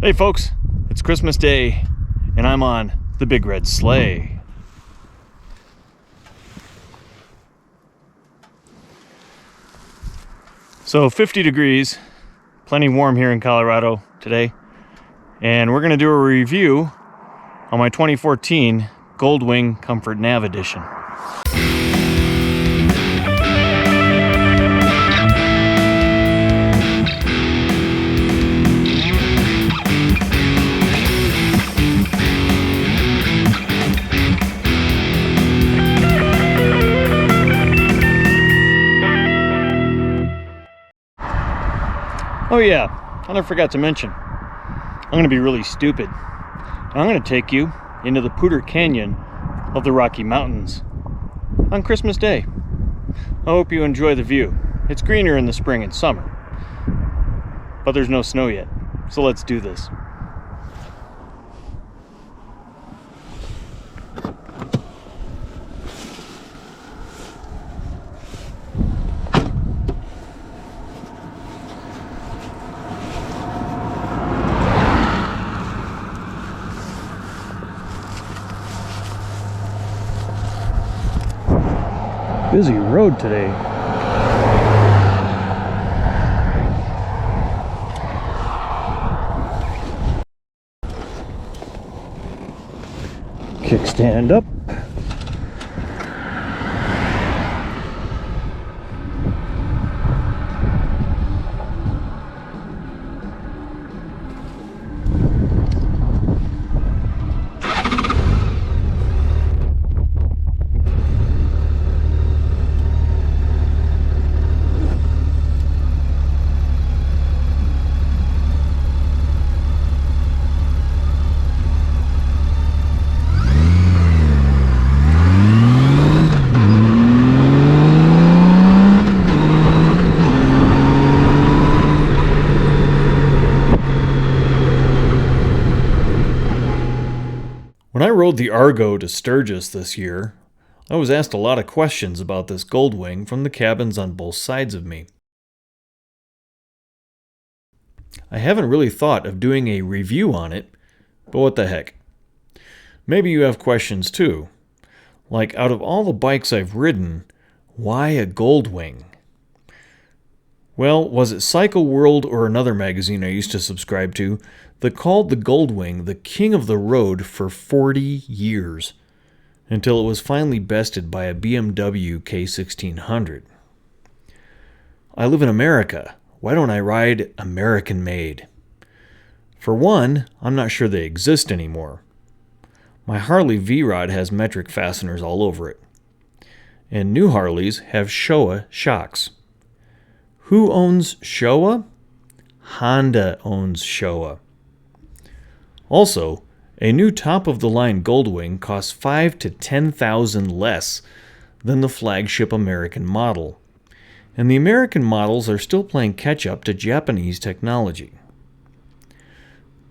Hey folks, it's Christmas Day and I'm on the big red sleigh. So 50 degrees, plenty warm here in Colorado today, and we're going to do a review on my 2014 Goldwing Comfort Nav Edition. Oh yeah, and I forgot to mention, I'm going to be really stupid. I'm going to take you into the Poudre Canyon of the Rocky Mountains on Christmas Day. I hope you enjoy the view. It's greener in the spring and summer, but there's no snow yet, so let's do this. Busy road today. Kickstand up. When I rode the Argo to Sturgis this year, I was asked a lot of questions about this Goldwing from the cabins on both sides of me. I haven't really thought of doing a review on it, but what the heck. Maybe you have questions too. Like, out of all the bikes I've ridden, why a Goldwing? Well, was it Cycle World or another magazine I used to subscribe to that called the Goldwing the king of the road for 40 years, until it was finally bested by a BMW K1600. I live in America. Why don't I ride American-made? For one, I'm not sure they exist anymore. My Harley V-Rod has metric fasteners all over it. And new Harleys have Showa shocks. Who owns Showa? Honda owns Showa. Also, a new top-of-the-line Goldwing costs $5,000 to $10,000 less than the flagship American model, and the American models are still playing catch-up to Japanese technology.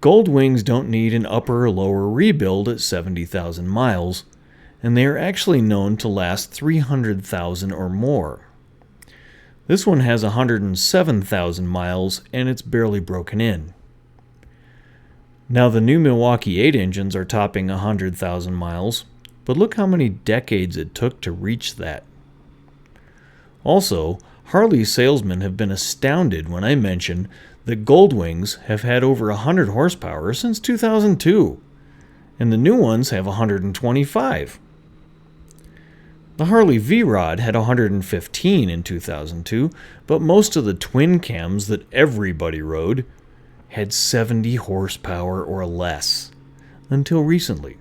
Goldwings don't need an upper or lower rebuild at 70,000 miles, and they are actually known to last 300,000 or more. This one has 107,000 miles, and it's barely broken in. Now, the new Milwaukee 8 engines are topping 100,000 miles, but look how many decades it took to reach that. Also, Harley salesmen have been astounded when I mention that Goldwings have had over 100 horsepower since 2002, and the new ones have 125. The Harley V-Rod had 115 in 2002, but most of the twin cams that everybody rode had 70 horsepower or less, until recently.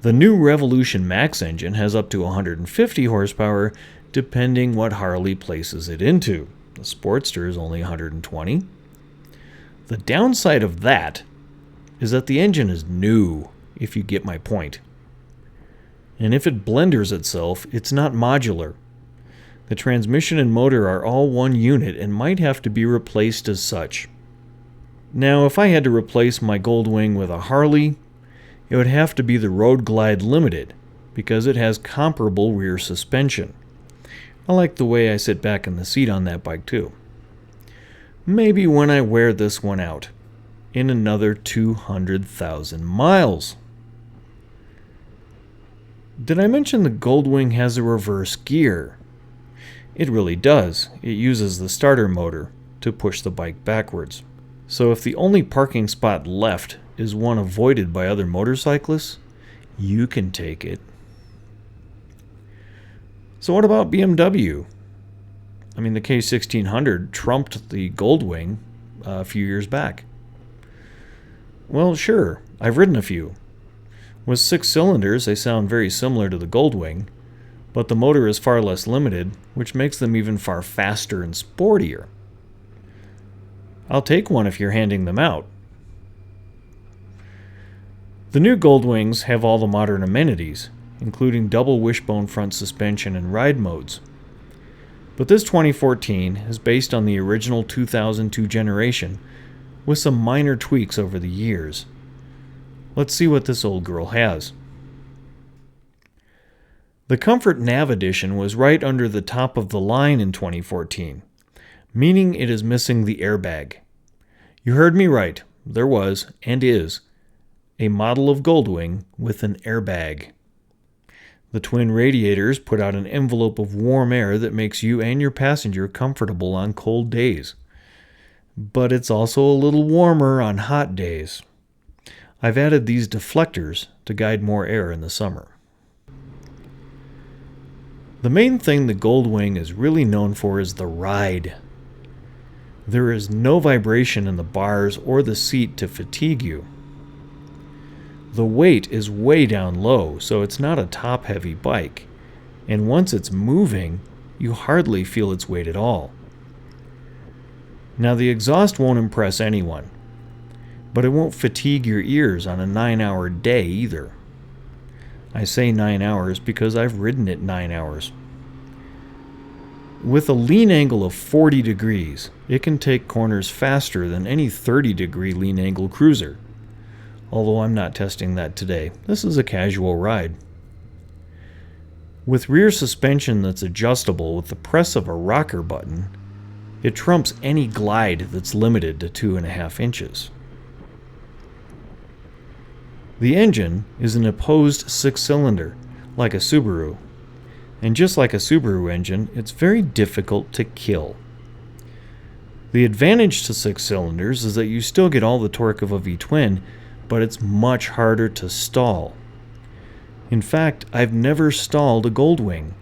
The new Revolution Max engine has up to 150 horsepower, depending what Harley places it into. The Sportster is only 120. The downside of that is that the engine is new, if you get my point. And if it blenders itself, it's not modular. The transmission and motor are all one unit and might have to be replaced as such. Now, if I had to replace my Goldwing with a Harley, it would have to be the Road Glide Limited, because it has comparable rear suspension. I like the way I sit back in the seat on that bike too. Maybe when I wear this one out. in another 200,000 miles. Did I mention the Goldwing has a reverse gear? It really does. It uses the starter motor to push the bike backwards. So if the only parking spot left is one avoided by other motorcyclists, you can take it. So what about BMW? I mean, the K1600 trumped the Goldwing a few years back. Well, sure, I've ridden a few. With 6 cylinders, they sound very similar to the Goldwing, but the motor is far less limited, which makes them even far faster and sportier. I'll take one if you're handing them out. The new Goldwings have all the modern amenities, including double wishbone front suspension and ride modes. But this 2014 is based on the original 2002 generation, with some minor tweaks over the years. Let's see what this old girl has. The Comfort Nav Edition was right under the top of the line in 2014, meaning it is missing the airbag. You heard me right, there was, and is, a model of Goldwing with an airbag. The twin radiators put out an envelope of warm air that makes you and your passenger comfortable on cold days. But it's also a little warmer on hot days. I've added these deflectors to guide more air in the summer. The main thing the Goldwing is really known for is the ride. There is no vibration in the bars or the seat to fatigue you. The weight is way down low, so it's not a top-heavy bike, and once it's moving, you hardly feel its weight at all. Now the exhaust won't impress anyone, but it won't fatigue your ears on a 9-hour day either. I say 9 hours because I've ridden it 9 hours. With a lean angle of 40 degrees, it can take corners faster than any 30-degree lean angle cruiser. Although I'm not testing that today. This is a casual ride. With rear suspension that's adjustable with the press of a rocker button, it trumps any glide that's limited to 2.5 inches. The engine is an opposed 6-cylinder, like a Subaru. And just like a Subaru engine, it's very difficult to kill. The advantage to 6 cylinders is that you still get all the torque of a V-twin, but it's much harder to stall. In fact, I've never stalled a Goldwing,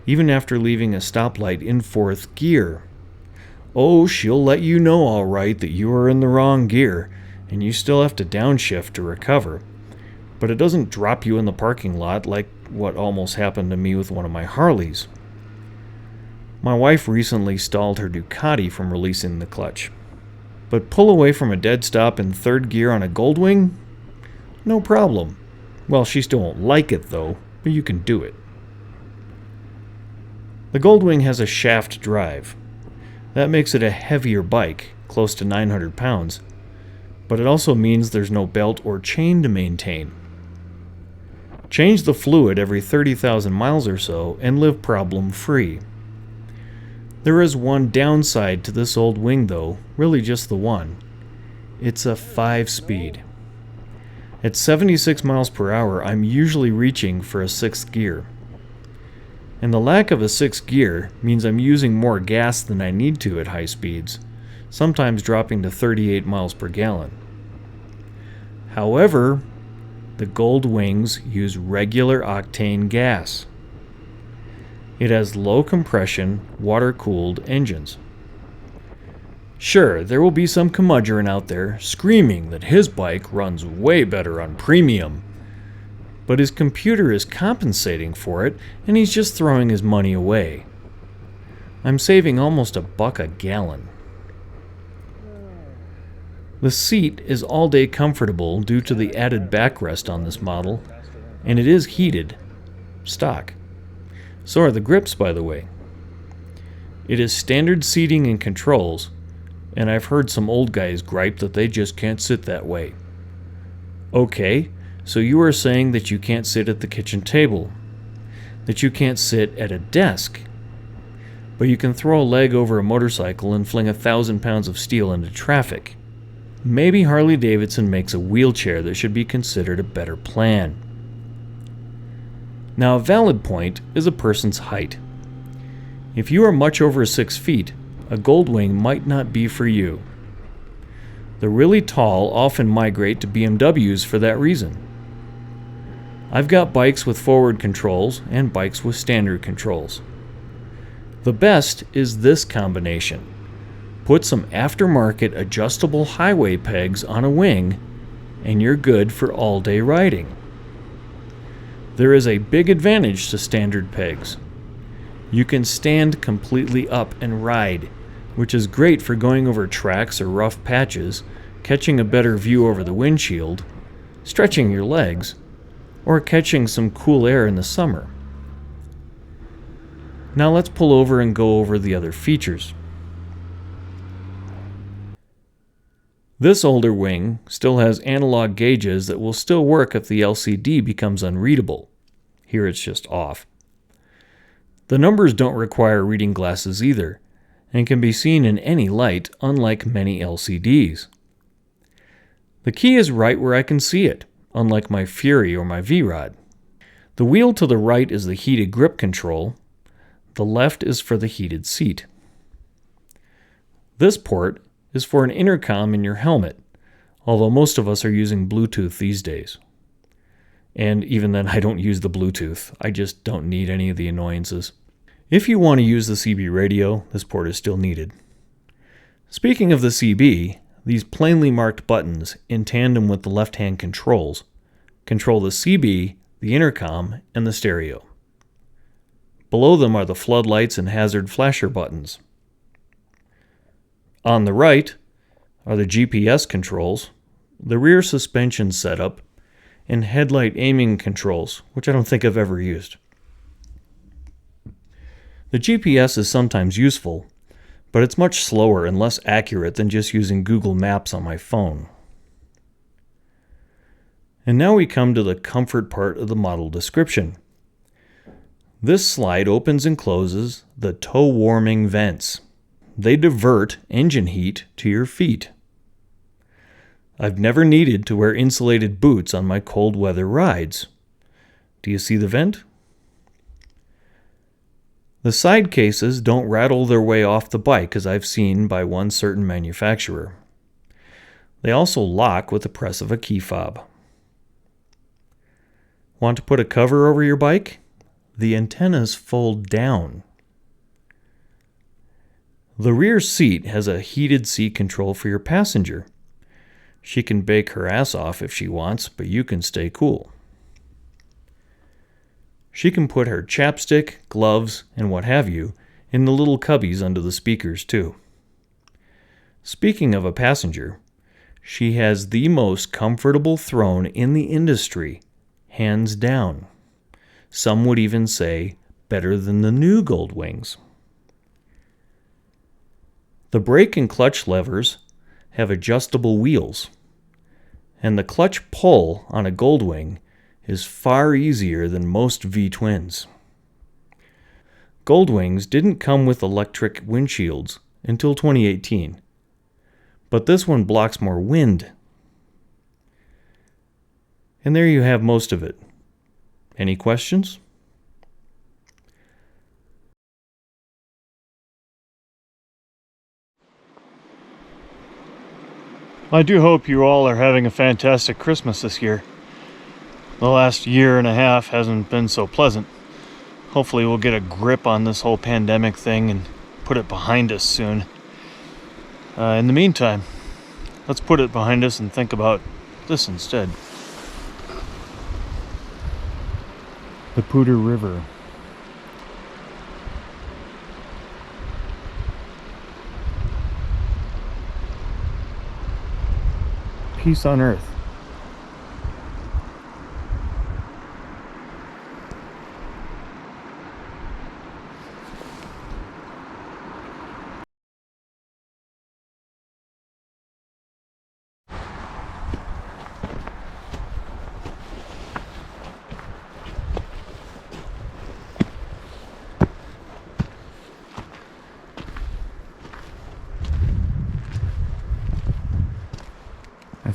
even after leaving a stoplight in 4th gear. Oh, she'll let you know all right that you are in the wrong gear, and you still have to downshift to recover. But it doesn't drop you in the parking lot like what almost happened to me with one of my Harleys. My wife recently stalled her Ducati from releasing the clutch. But pull away from a dead stop in 3rd gear on a Goldwing? No problem. Well, she still won't like it though, but you can do it. The Goldwing has a shaft drive. That makes it a heavier bike, close to 900 pounds, but it also means there's no belt or chain to maintain. Change the fluid every 30,000 miles or so and live problem-free. There is one downside to this old wing though, really just the one. It's a 5-speed. At 76 miles per hour, I'm usually reaching for a 6th gear. And the lack of a 6th gear means I'm using more gas than I need to at high speeds, sometimes dropping to 38 miles per gallon. However, the Goldwings use regular octane gas. It has low compression, water-cooled engines. Sure, there will be some curmudgeon out there screaming that his bike runs way better on premium, but his computer is compensating for it and he's just throwing his money away. I'm saving almost $1 a gallon. The seat is all-day comfortable due to the added backrest on this model, and it is heated, stock. So are the grips, by the way. It is standard seating and controls, and I've heard some old guys gripe that they just can't sit that way. Okay, so you are saying that you can't sit at the kitchen table, that you can't sit at a desk, but you can throw a leg over a motorcycle and fling 1,000 pounds of steel into traffic. maybe Harley-Davidson makes a wheelchair that should be considered a better plan. Now, a valid point is a person's height. If you are much over 6 feet, a Goldwing might not be for you. The really tall often migrate to BMWs for that reason. I've got bikes with forward controls and bikes with standard controls. The best is this combination. Put some aftermarket adjustable highway pegs on a wing, and you're good for all-day riding. There is a big advantage to standard pegs. You can stand completely up and ride, which is great for going over tracks or rough patches, catching a better view over the windshield, stretching your legs, or catching some cool air in the summer. Now let's pull over and go over the other features. This older wing still has analog gauges that will still work if the LCD becomes unreadable. Here it's just off. The numbers don't require reading glasses either, and can be seen in any light, unlike many LCDs. The key is right where I can see it, unlike my Fury or my V-Rod. The wheel to the right is the heated grip control. The left is for the heated seat. This port is for an intercom in your helmet, although most of us are using Bluetooth these days. And even then, I don't use the Bluetooth. I just don't need any of the annoyances. If you want to use the CB radio, this port is still needed. Speaking of the CB, these plainly marked buttons, in tandem with the left-hand controls, control the CB, the intercom, and the stereo. Below them are the floodlights and hazard flasher buttons. On the right are the GPS controls, the rear suspension setup, and headlight aiming controls, which I don't think I've ever used. The GPS is sometimes useful, but it's much slower and less accurate than just using Google Maps on my phone. And now we come to the comfort part of the model description. This slide opens and closes the toe warming vents. They divert engine heat to your feet. I've never needed to wear insulated boots on my cold weather rides. Do you see the vent? The side cases don't rattle their way off the bike, as I've seen by one certain manufacturer. They also lock with the press of a key fob. Want to put a cover over your bike? The antennas fold down. The rear seat has a heated seat control for your passenger. She can bake her ass off if she wants, but you can stay cool. She can put her chapstick, gloves, and what have you in the little cubbies under the speakers too. Speaking of a passenger, she has the most comfortable throne in the industry, hands down. Some would even say better than the new Goldwings. The brake and clutch levers have adjustable wheels, and the clutch pull on a Goldwing is far easier than most V-twins. Goldwings didn't come with electric windshields until 2018, but this one blocks more wind. And there you have most of it. Any questions? I do hope you all are having a fantastic Christmas this year. The last year and a half hasn't been so pleasant. Hopefully we'll get a grip on this whole pandemic thing and put it behind us soon. In the meantime, let's put it behind us and think about this instead. The Poudre River. Peace on earth.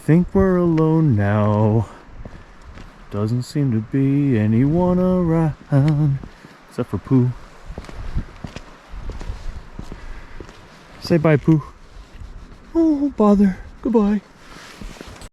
think we're alone now. Doesn't seem to be anyone around. Except for Pooh. Say bye, Pooh. Oh, bother. Goodbye.